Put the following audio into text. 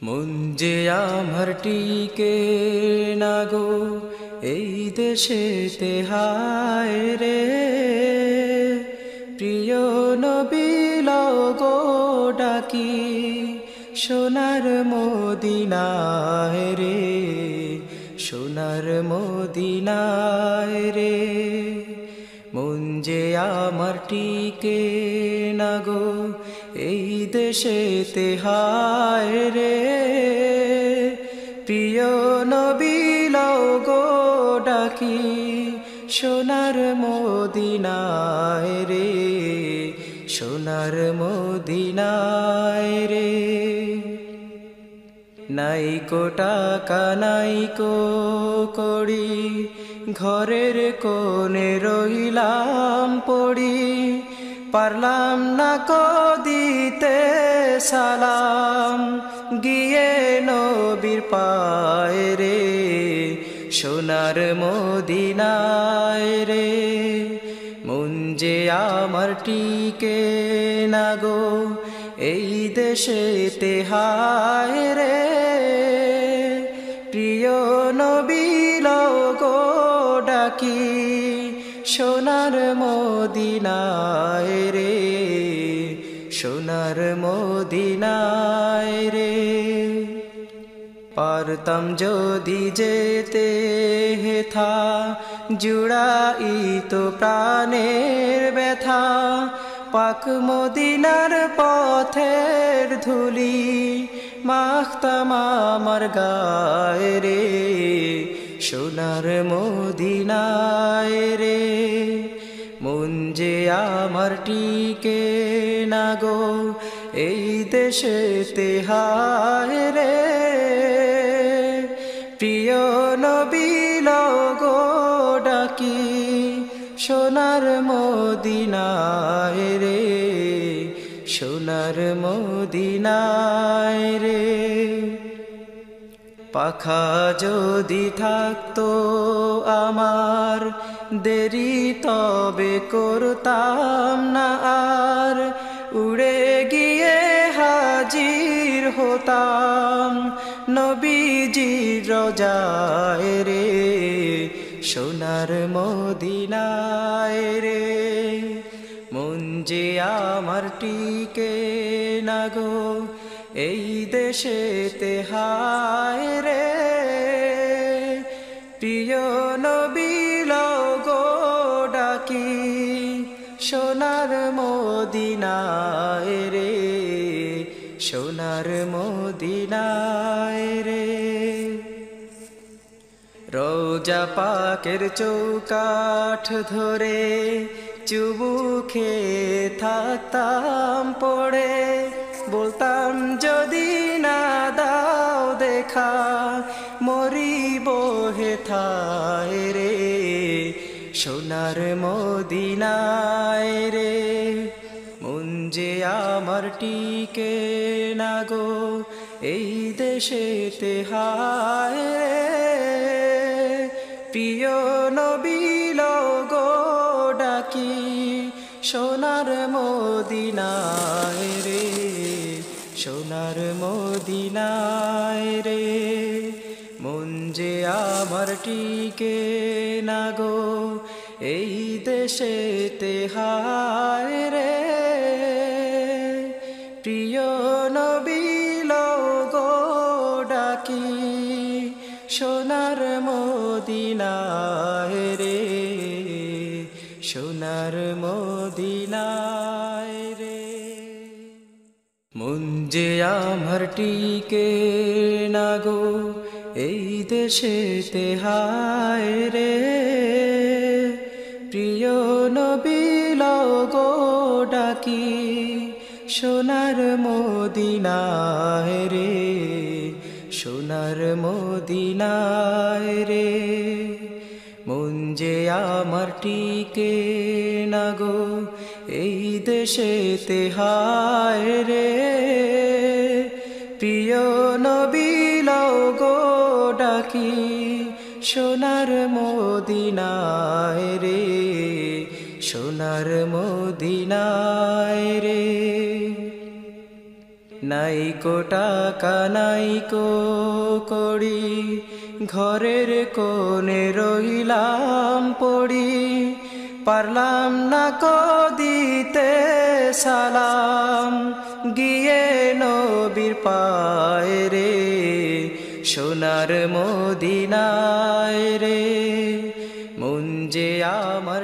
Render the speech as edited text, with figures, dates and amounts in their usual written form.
মন যে আমার টিকে না গো এই দেশেতে, হায় রে প্রিয় নবী লও গো ডাকি সোনার মদিনায় রে, সোনার মদিনায় রে। মন যে আমার টিকে না গো এই দেশেতে, হায় রে প্রিয় নবী লও গো ডাকি সোনার মদিনায় রে, সোনার মদিনায় রে। নাইকো টাকা নাইকো কড়ি ঘরের কোণে রইলাম পড়ি, পারলাম না কো দিতে সালাম গিয়ে নবীর পায়ে রে, সোনার মদিনায় রে। মন যে আমার টিকে না গো এই দেশেতে, হায় রে প্রিয় নবী লও গো ডাকি সোনার মদিনায় রে, সোনার মদিনায় রে। পারতাম যদি যেতে হেথা জুড়াইত প্রাণের ব্যথা, পাক মদিনার পথের ধুলি মাখতাম আমার গায়ে রে, সোনার মদিনায় রে। মন যে আমার টিকে না গো এই দেশেতে, হায় রে প্রিয় নবী লও গো ডাকি সোনার মদিনায় রে, সোনার মদিনায় রে। পাখা যদি থাকতো আমার দেরি তবে করতাম না আর, উড়ে গিয়ে হাজির হতাম নবীজির রোজায় রে, সোনার মদিনায় রে। মন যে আমার টিকে না গো এই দেশেতে, হায় রে প্রিয় নবী লও গো ডাকি সোনার মদিনায় রে, সোনার মদিনায় রে। রোজা পাকের চৌকাঠ ধরে চুবুকে থাকতাম পড়ে, বলতাম যদি না দাও দেখা মরিব হেথায় রে, সোনার মদিনায় রে। মন যে আমার টিকে না গো এই দেশেতে, হায় রে প্রিয় নবী লও গো ডাকি সোনার মদিনায় রে, সোনার মদিনায় রে। মন যে আমার টিকে না গো এই দেশেতে, হায় রে প্রিয় নবী লও গো ডাকি সোনার মদিনায় রে, সোনার মদিনায় রে। মন যে আমার টিকে না গো এই দেশেতে, হায় রে প্রিয় নবী লও গো ডাকি সোনার মদিনায় রে, সোনার মদিনায় রে। মন যে আমার টিকে না গো এই দেশেতে, হায় রে প্রিয় নবী লও গো ডাকি সোনার মদিনায় রে, সোনার মদিনায় রে। নাইকো টাকা নাইকো কড়ি, ঘরের কোণে রইলাম পড়ি, পারলাম না কো দিতে সালাম, গিয়ে নবীর পায়ে রে, সোনার মদিনায় রে, মন যে আমার